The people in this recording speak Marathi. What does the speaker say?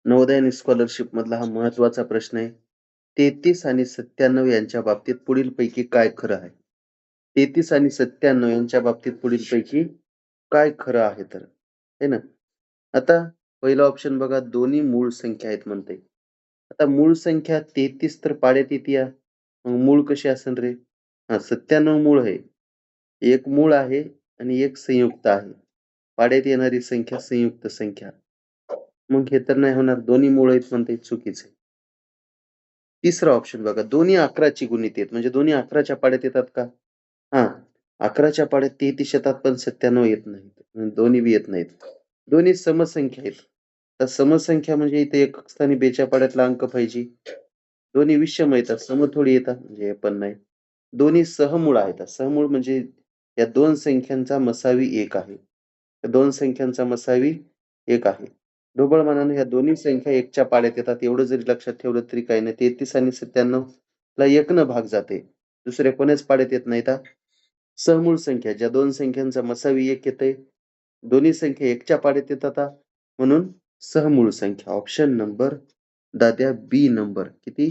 नवोदय आणि स्कॉलरशिप मधला हा महत्त्वाचा प्रश्न आहे. 33 आणि 97 यांच्या बाबतीत पुढीलपैकी काय खरं आहे? 33 आणि 97 यांच्या बाबतीत पुढीलपैकी काय खरं आहे तर? है ना? आता पहिला ऑप्शन बघा, दोन्ही मूळ संख्या आहेत म्हणते. आता मूळ संख्या 33 तर पाड्यात येतीया. मग मूळ कशी असेल रे? हां, 97 मूळ आहे. एक मूळ आहे आणि एक संयुक्त आहे. पाड्यात येणारी संख्या संयुक्त संख्या. मग हे तर नाही होणार. दोन्ही मूळ आहेत म्हणते चुकीचं आहे. तिसरा ऑप्शन बघा, दोन्ही 11 ची गुणित आहेत. म्हणजे दोन्ही 11च्या पाड्यात येतात का? हां, 11च्या पाड्यात 33 येतात पण 97 येत नाहीत. दोन्ही बी येत नाहीत. दोन्ही समसंख्या आहेत. तर समसंख्या म्हणजे इथे एकक स्थानी 2 च्या पाड्यातला अंक पाहिजे. दोन्ही विषम येतात, सम थोडी येतात. म्हणजे हे पण नाही. दोन्ही सहमूळ आहेत. सहमूळ म्हणजे या 2 संख्यांचा मसावी 1 आहे. या 2 संख्यांचा मसावी 1 आहे. ढोबळ ह्या दोन्ही संख्या 1 च्या पाड्यात येतात. एवढं जरी लक्षात ठेवलं तरी काही नाही. 33 आणि 97 ला 1 न भाग जाते. दुसऱ्या कोण्याच पाड्यात येत नाहीत हां. सहमूळ संख्या ज्या 2 संख्यांचा मसावी 1 येतंय. दोन्ही संख्या 1 च्या पाड्यात येतात हां. म्हणून सहमूळ संख्या. ऑप्शन नंबर दाद्या बी नंबर. किती?